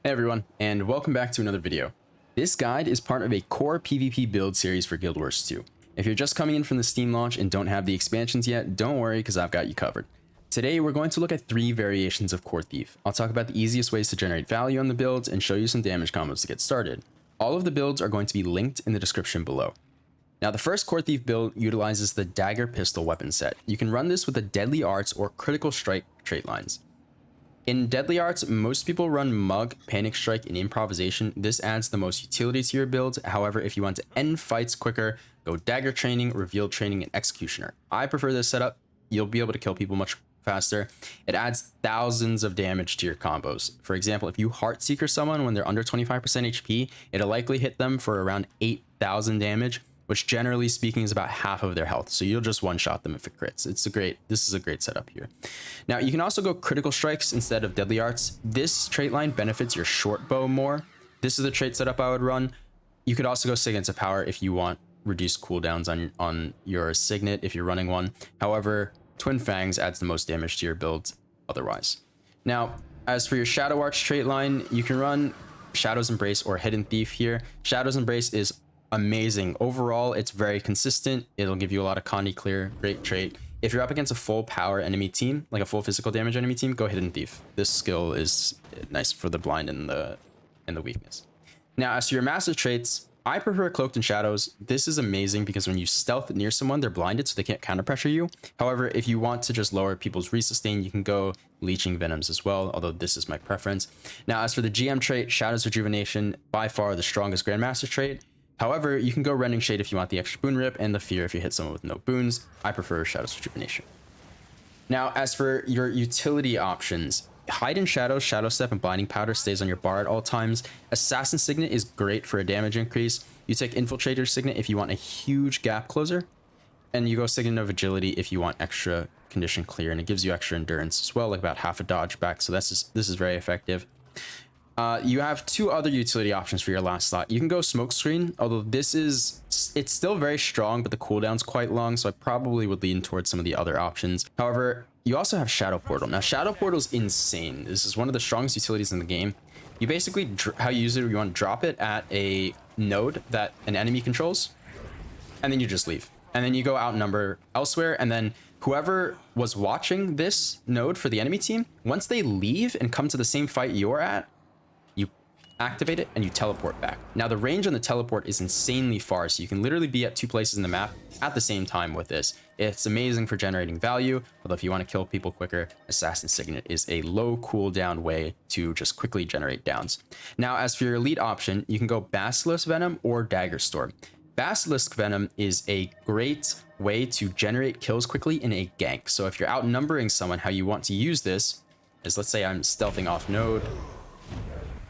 Hey everyone, and welcome back to another video. This guide is part of a core PvP build series for Guild Wars 2. If you're just coming in from the Steam launch and don't have the expansions yet, don't worry because I've got you covered. Today we're going to look at 3 variations of Core Thief. I'll talk about the easiest ways to generate value on the builds and show you some damage combos to get started. All of the builds are going to be linked in the description below. Now the first Core Thief build utilizes the Dagger Pistol weapon set. You can run this with the Deadly Arts or Critical Strike trait lines. In Deadly Arts, most people run Mug, Panic Strike, and Improvisation. This adds the most utility to your build. However, if you want to end fights quicker, go Dagger Training, Reveal Training, and Executioner. I prefer this setup. You'll be able to kill people much faster. It adds thousands of damage to your combos. For example, if you Heartseeker someone when they're under 25% HP, it'll likely hit them for around 8,000 damage, which generally speaking is about half of their health. So you'll just one-shot them if it crits. This is a great setup here. Now you can also go Critical Strikes instead of Deadly Arts. This trait line benefits your Shortbow more. This is the trait setup I would run. You could also go Signets of Power if you want reduced cooldowns on your Signet if you're running one. However, Twin Fangs adds the most damage to your build otherwise. Now, as for your Shadow Arch trait line, you can run Shadow's Embrace or Hidden Thief here. Shadow's Embrace is amazing. Overall, it's very consistent. It'll give you a lot of Condi clear, great trait. If you're up against a full power enemy team, like a full physical damage enemy team, go Hidden Thief. This skill is nice for the blind and the weakness. Now, as for your massive traits, I prefer Cloaked in Shadows. This is amazing because when you stealth near someone, they're blinded, so they can't counter pressure you. However, if you want to just lower people's resustain, you can go Leeching Venoms as well, although this is my preference. Now, as for the GM trait, Shadow's Rejuvenation, by far the strongest Grandmaster trait. However, you can go Rending Shade if you want the extra boon rip and the fear if you hit someone with no boons. I prefer Shadow's Rejuvenation. Now, as for your utility options, Hide in Shadows, Shadow Step, and Blinding Powder stays on your bar at all times. Assassin Signet is great for a damage increase. You take Infiltrator Signet if you want a huge gap closer. And you go Signet of Agility if you want extra condition clear, and it gives you extra endurance as well, like about half a dodge back. So this is very effective. You have 2 other utility options for your last slot. You can go Smokescreen, although it's still very strong, but the cooldown's quite long, so I probably would lean towards some of the other options. However, you also have Shadow Portal. Now, Shadow Portal is insane. This is one of the strongest utilities in the game. You basically, how you use it, you want to drop it at a node that an enemy controls, and then you just leave. And then you go outnumber elsewhere, and then whoever was watching this node for the enemy team, once they leave and come to the same fight you're at, you activate it and you teleport back. Now the range on the teleport is insanely far, so you can literally be at 2 places in the map at the same time with this. It's amazing for generating value, although if you want to kill people quicker, Assassin Signet is a low cooldown way to just quickly generate downs. Now as for your elite option, you can go Basilisk Venom or Dagger Storm. Basilisk Venom is a great way to generate kills quickly in a gank. So if you're outnumbering someone, how you want to use this is, let's say I'm stealthing off node,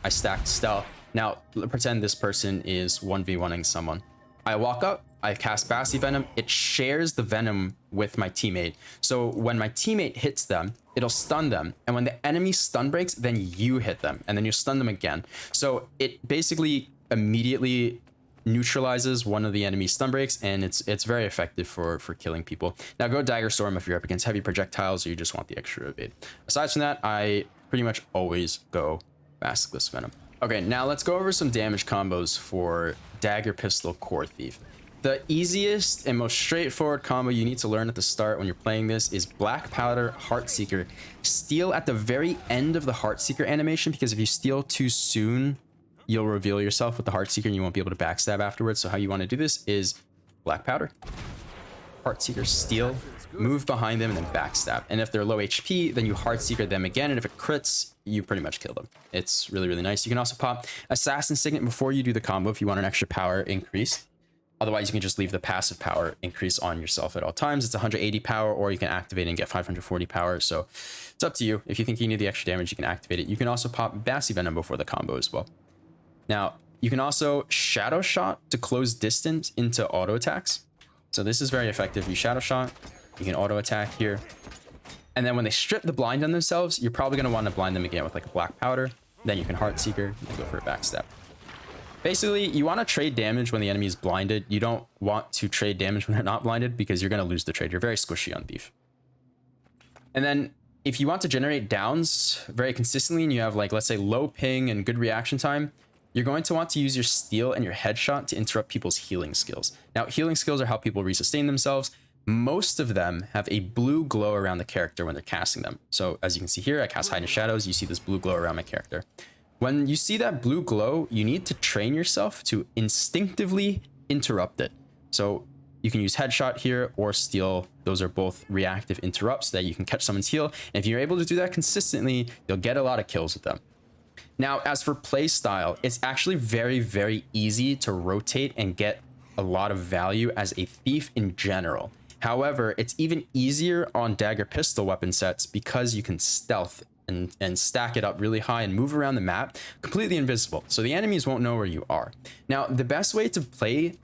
I stacked stealth. Now pretend this person is 1v1ing someone. I walk up, I cast Basi Venom, it shares the venom with my teammate. So when my teammate hits them, it'll stun them. And when the enemy stun breaks, then you hit them and then you stun them again. So it basically immediately neutralizes one of the enemy's stun breaks, and it's very effective for killing people. Now go Dagger Storm if you're up against heavy projectiles or you just want the extra evade. Aside from that, I pretty much always go Basilisk Venom. Okay, now let's go over some damage combos for Dagger Pistol Core Thief. The easiest and most straightforward combo you need to learn at the start when you're playing this is Black Powder Heartseeker. Steal at the very end of the Heartseeker animation, because if you steal too soon, you'll reveal yourself with the Heartseeker and you won't be able to backstab afterwards. So how you want to do this is Black Powder, Heartseeker, steal, move behind them, and then backstab. And if they're low HP, then you Heartseeker them again, and if it crits, you pretty much kill them. It's really, really nice. You can also pop Assassin Signet before you do the combo if you want an extra power increase. Otherwise, you can just leave the passive power increase on yourself at all times. It's 180 power, or you can activate and get 540 power. So it's up to you. If you think you need the extra damage, you can activate it. You can also pop Basi Venom before the combo as well. Now, you can also Shadow Shot to close distance into auto attacks. So this is very effective. You Shadow Shot, you can auto attack here. And then when they strip the blind on themselves, you're probably going to want to blind them again with like a Black Powder. Then you can Heartseeker and go for a backstab. Basically, you want to trade damage when the enemy is blinded. You don't want to trade damage when they're not blinded because you're going to lose the trade. You're very squishy on Thief. And then If you want to generate downs very consistently and you have like, let's say low ping and good reaction time, you're going to want to use your steal and your headshot to interrupt people's healing skills. Now, healing skills are how people resustain themselves. Most of them have a blue glow around the character when they're casting them. So as you can see here, I cast Hide in Shadows. You see this blue glow around my character. When you see that blue glow, you need to train yourself to instinctively interrupt it. So you can use headshot here or steal. Those are both reactive interrupts so that you can catch someone's heal. And if you're able to do that consistently, you'll get a lot of kills with them. Now, as for play style, it's actually very, very easy to rotate and get a lot of value as a thief in general. However, it's even easier on dagger pistol weapon sets because you can stealth and stack it up really high and move around the map completely invisible. So the enemies won't know where you are. Now, the best way to play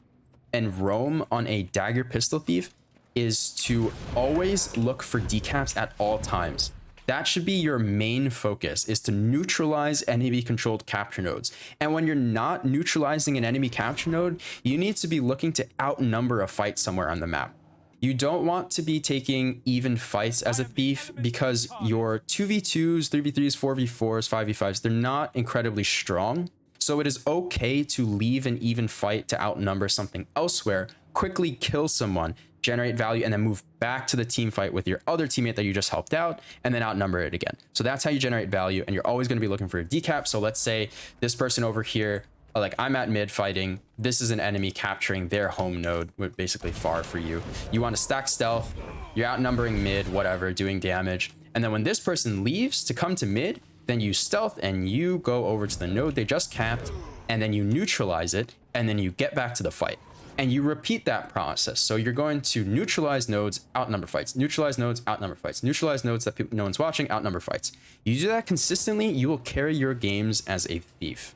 and roam on a dagger pistol thief is to always look for decaps at all times. That should be your main focus, is to neutralize enemy controlled capture nodes. And when you're not neutralizing an enemy capture node, you need to be looking to outnumber a fight somewhere on the map. You don't want to be taking even fights as a thief because your 2v2s, 3v3s, 4v4s, 5v5s, they're not incredibly strong. So it is okay to leave an even fight to outnumber something elsewhere, quickly kill someone, generate value, and then move back to the team fight with your other teammate that you just helped out, and then outnumber it again. So that's how you generate value, and you're always going to be looking for a decap. So let's say this person over here, like I'm at mid fighting, this is an enemy capturing their home node, basically far for you. You want to stack stealth, you're outnumbering mid, whatever, doing damage. And then when this person leaves to come to mid, then you stealth and you go over to the node they just capped, and then you neutralize it, and then you get back to the fight. And you repeat that process. So you're going to neutralize nodes, outnumber fights, neutralize nodes, outnumber fights, neutralize nodes that no one's watching, outnumber fights. You do that consistently, you will carry your games as a thief.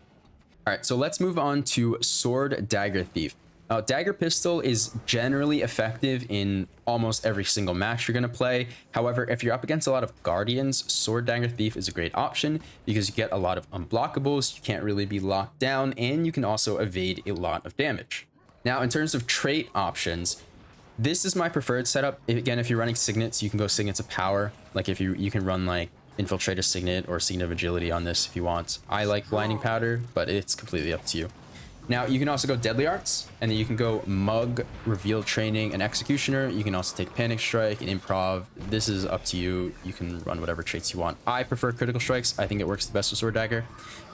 All right, so let's move on to Sword Dagger Thief. Now, Dagger Pistol is generally effective in almost every single match you're going to play. However, if you're up against a lot of Guardians, Sword Dagger Thief is a great option because you get a lot of unblockables, you can't really be locked down, and you can also evade a lot of damage. Now, in terms of trait options, this is my preferred setup. Again, if you're running signets, you can go signets of power. Like if you can run like Infiltrator Signet or Signet of Agility on this if you want. I like Blinding Powder, but it's completely up to you. Now, you can also go Deadly Arts, and then you can go Mug, Reveal Training, and Executioner. You can also take Panic Strike and Improv. This is up to you. You can run whatever traits you want. I prefer Critical Strikes. I think it works the best with Sword Dagger.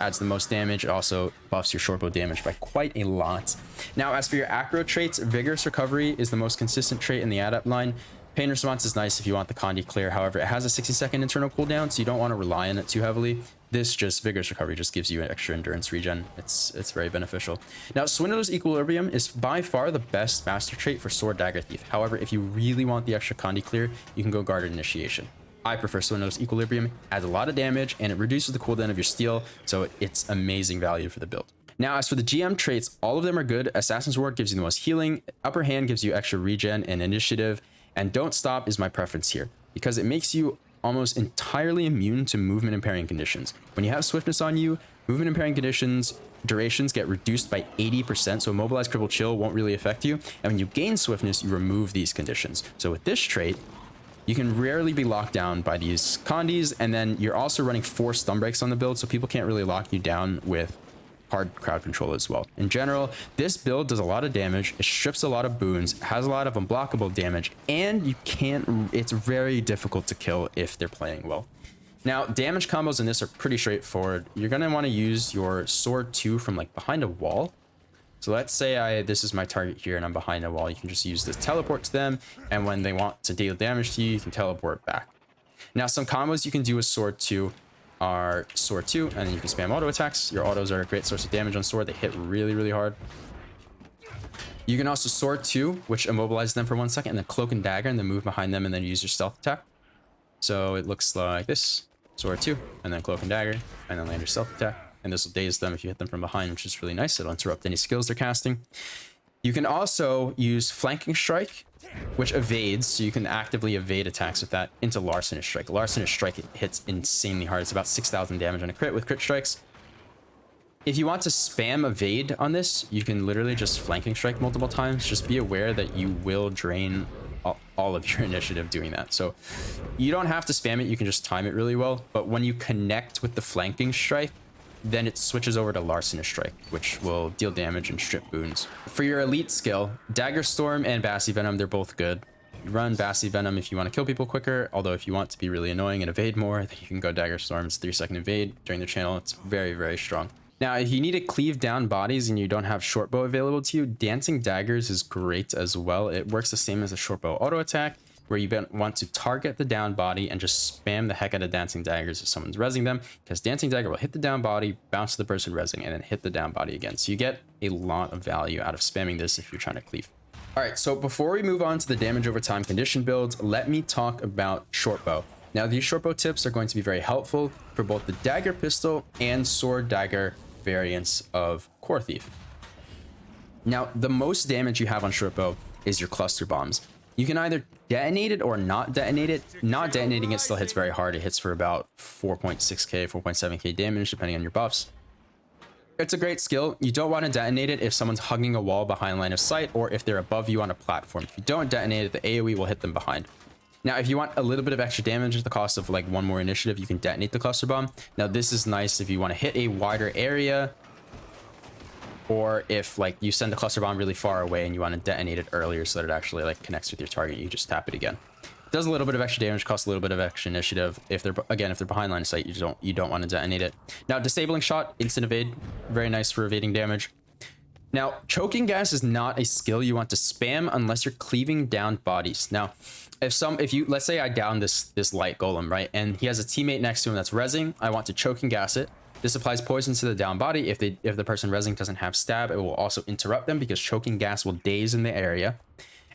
Adds the most damage. It also buffs your shortbow damage by quite a lot. Now, as for your acro traits, Vigorous Recovery is the most consistent trait in the adept line. Pain Response is nice if you want the Condi clear. However, it has a 60-second internal cooldown, so you don't want to rely on it too heavily. This just Vigorous Recovery just gives you an extra endurance regen. It's very beneficial. Now, Swindler's Equilibrium is by far the best master trait for Sword Dagger Thief. However, if you really want the extra Condi clear, you can go Guarded Initiation. I prefer Swindler's Equilibrium. Adds a lot of damage, and it reduces the cooldown of your steal, so it's amazing value for the build. Now, as for the GM traits, all of them are good. Assassin's Ward gives you the most healing. Upper Hand gives you extra regen and initiative. And Don't Stop is my preference here because it makes you almost entirely immune to movement impairing conditions. When you have swiftness on you, movement impairing conditions durations get reduced by 80%, so Immobilize, Cripple, Chill won't really affect you. And when you gain swiftness, you remove these conditions. So with this trait, you can rarely be locked down by these Condis, and then you're also running 4 stun breaks on the build, so people can't really lock you down with hard crowd control as well. In general, this build does a lot of damage, it strips a lot of boons, has a lot of unblockable damage, and it's very difficult to kill if they're playing well. Now, damage combos in this are pretty straightforward. You're going to want to use your Sword 2 from like behind a wall. So let's say this is my target here and I'm behind a wall. You can just use this teleport to them, and when they want to deal damage to you, you can teleport back. Now, some combos you can do with Sword 2 are Sword 2, and then you can spam auto attacks. Your autos are a great source of damage on Sword. They hit really, really hard. You can also Sword 2, which immobilizes them for 1 second, and then Cloak and Dagger, and then move behind them, and then use your stealth attack. So it looks like this. Sword 2, and then Cloak and Dagger, and then land your stealth attack. And this will daze them if you hit them from behind, which is really nice. It'll interrupt any skills they're casting. You can also use Flanking Strike, which evades, so you can actively evade attacks with that, into Larcenous Strike. Larcenous Strike hits insanely hard. It's about 6,000 damage on a crit with crit strikes. If you want to spam evade on this, you can literally just Flanking Strike multiple times. Just be aware that you will drain all of your initiative doing that. So you don't have to spam it, you can just time it really well. But when you connect with the flanking strike, then it switches over to Larcenous Strike, which will deal damage and strip boons. For your elite skill, Dagger Storm and Bassy Venom, they're both good. You run Bassy Venom if you want to kill people quicker, although if you want to be really annoying and evade more, then you can go Dagger Storm. It's 3-second evade during the channel. It's very, very strong. Now, if you need to cleave down bodies and you don't have Shortbow available to you, Dancing Daggers is great as well. It works the same as a Shortbow auto attack, where you want to target the down body and just spam the heck out of Dancing Daggers if someone's rezzing them, because Dancing Dagger will hit the down body, bounce to the person rezzing, and then hit the down body again. So you get a lot of value out of spamming this if you're trying to cleave. All right, so before we move on to the damage over time condition builds, let me talk about Shortbow. Now, these Shortbow tips are going to be very helpful for both the Dagger Pistol and Sword Dagger variants of Core Thief. Now, the most damage you have on Shortbow is your cluster bombs. You can either detonate it or not detonate it. Not detonating it still hits very hard. It hits for about 4.6k, 4.7k damage, depending on your buffs. It's a great skill. You don't want to detonate it if someone's hugging a wall behind line of sight or if they're above you on a platform. If you don't detonate it, the AoE will hit them behind. Now, if you want a little bit of extra damage at the cost of like one more initiative, you can detonate the cluster bomb. Now, this is nice if you want to hit a wider area, or if like you send the cluster bomb really far away and you want to detonate it earlier so that it actually like connects with your target. You just tap it again. It does a little bit of extra damage, costs a little bit of extra initiative. If they're behind line of sight, you don't want to detonate it. Now, disabling shot, instant evade, very nice for evading damage. Now, choking gas is not a skill you want to spam unless you're cleaving down bodies. Now, if you let's say I down this light golem, right, and he has a teammate next to him that's rezzing, I want to choking gas it. This applies poison to the down body. If the person rezzing doesn't have stab, it will also interrupt them because choking gas will daze in the area.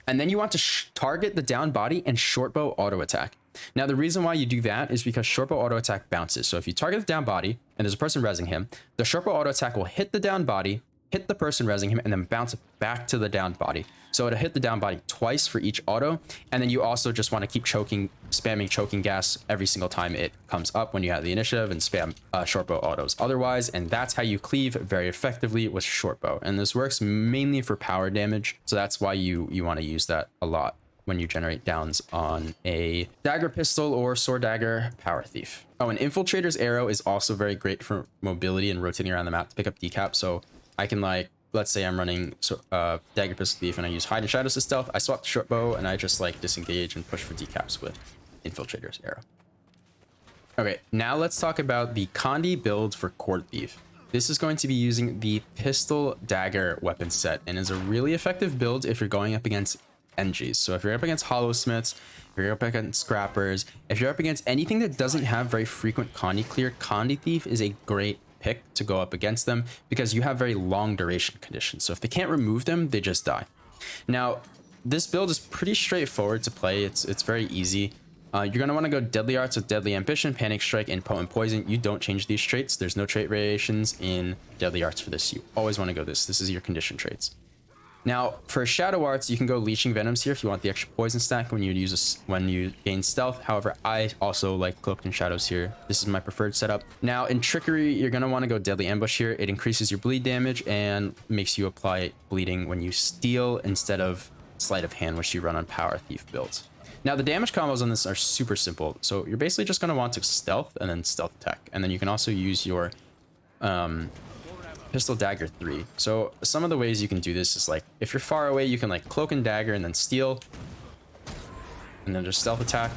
And then you want to target the down body and Shortbow auto attack. Now, the reason why you do that is because Shortbow auto attack bounces. So if you target the down body and there's a person rezzing him, the Shortbow auto attack will hit the down body, hit the person rezzing him, and then bounce back to the down body. So it'll hit the down body twice for each auto. And then you also just want to keep spamming choking gas every single time it comes up when you have the initiative, and spam Shortbow autos otherwise. And that's how you cleave very effectively with Shortbow. And this works mainly for power damage. So that's why you want to use that a lot when you generate downs on a Dagger Pistol or Sword Dagger Power Thief. Oh, and Infiltrator's Arrow is also very great for mobility and rotating around the map to pick up decap. So I can like, let's say I'm running Dagger Pistol Thief and I use Hide and Shadows to stealth. I swap the Shortbow and I just like disengage and push for decaps with Infiltrator's Arrow. Okay, now let's talk about the Condi build for Core Thief. This is going to be using the Pistol Dagger weapon set and is a really effective build if you're going up against NGs. So if you're up against Hollowsmiths, if you're up against Scrappers, if you're up against anything that doesn't have very frequent Condi clear, Condi Thief is a great pick to go up against them because you have very long duration conditions. So if they can't remove them, they just die. Now, this build is pretty straightforward to play. It's very easy. You're going to want to go Deadly Arts with Deadly Ambition, Panic Strike, and Potent Poison. You don't change these traits. There's no trait variations in Deadly Arts for this. You always want to go this. This is your condition traits. Now, for Shadow Arts, you can go Leeching Venoms here if you want the extra poison stack when you gain stealth. However, I also like Cloaked in Shadows here. This is my preferred setup. Now, in Trickery, you're going to want to go Deadly Ambush here. It increases your bleed damage and makes you apply bleeding when you steal instead of Sleight of Hand, which you run on Power Thief builds. Now, the damage combos on this are super simple. So you're basically just going to want to stealth and then stealth attack. And then you can also use your Pistol Dagger 3. So some of the ways you can do this is like, if you're far away, you can like Cloak and Dagger and then steal. And then just stealth attack.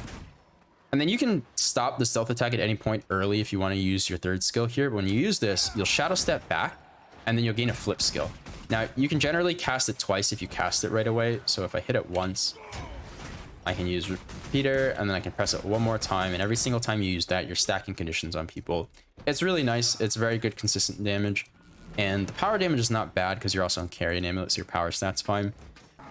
And then you can stop the stealth attack at any point early if you want to use your third skill here. But when you use this, you'll Shadow Step back and then you'll gain a flip skill. Now, you can generally cast it twice if you cast it right away. So if I hit it once, I can use Repeater, and then I can press it one more time. And every single time you use that, you're stacking conditions on people. It's really nice. It's very good, consistent damage. And the power damage is not bad because you're also on Carry and Amulet, so your power stat's fine.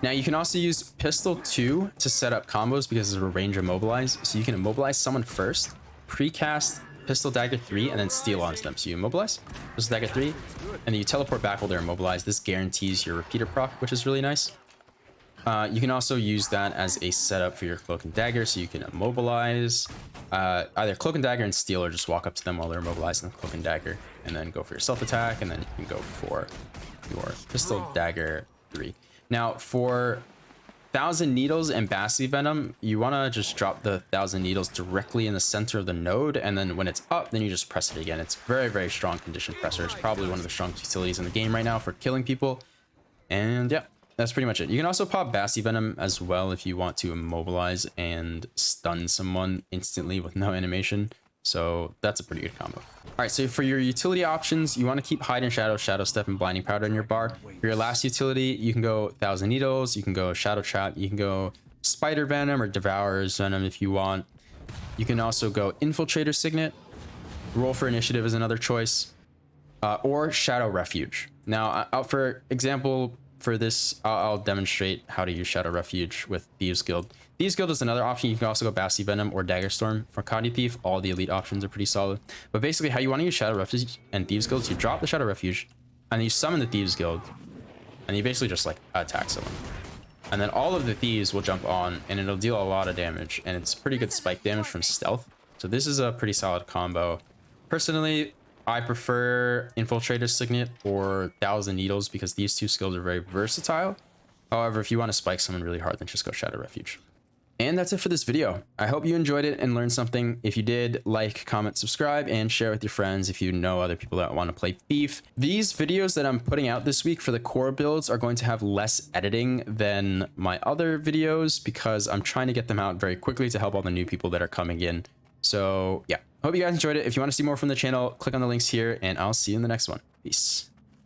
Now, you can also use Pistol 2 to set up combos because there's a range immobilize. So you can immobilize someone first, precast Pistol Dagger 3, and then steal onto them. So you immobilize, Pistol Dagger 3, and then you teleport back while they're immobilized. This guarantees your Repeater proc, which is really nice. You can also use that as a setup for your Cloak and Dagger, so you can immobilize either Cloak and Dagger and steal, or just walk up to them while they're immobilized and Cloak and Dagger, and then go for your self attack, and then you can go for your Pistol Dagger 3. Now, for Thousand Needles and Bassi Venom, you want to just drop the Thousand Needles directly in the center of the node, and then when it's up, then you just press it again. It's very, very strong condition presser. It's probably one of the strongest utilities in the game right now for killing people. And yeah, that's pretty much it. You can also pop Bassi Venom as well if you want to immobilize and stun someone instantly with no animation. So that's a pretty good combo. All right, so for your utility options, you want to keep Hide and Shadow, Shadow Step, and Blinding Powder in your bar. For your last utility, you can go Thousand Needles, you can go Shadow Trap, you can go Spider Venom or Devourer's Venom if you want. You can also go Infiltrator Signet. Roll for Initiative is another choice. Or Shadow Refuge. Now, for example, for this, I'll demonstrate how to use Shadow Refuge with Thieves Guild. Thieves Guild is another option. You can also go Bassi Venom or Dagger Storm. For Condi Thief, all the elite options are pretty solid. But basically, how you want to use Shadow Refuge and Thieves Guild is you drop the Shadow Refuge, and you summon the Thieves Guild, and you basically just like attack someone. And then all of the Thieves will jump on, and it'll deal a lot of damage, and it's pretty good spike damage from stealth. So this is a pretty solid combo. Personally, I prefer Infiltrator Signet or Thousand Needles because these two skills are very versatile. However, if you want to spike someone really hard, then just go Shadow Refuge. And that's it for this video. I hope you enjoyed it and learned something. If you did, like, comment, subscribe, and share with your friends if you know other people that want to play Thief. These videos that I'm putting out this week for the core builds are going to have less editing than my other videos because I'm trying to get them out very quickly to help all the new people that are coming in. So yeah, hope you guys enjoyed it. If you want to see more from the channel, click on the links here, and I'll see you in the next one. Peace.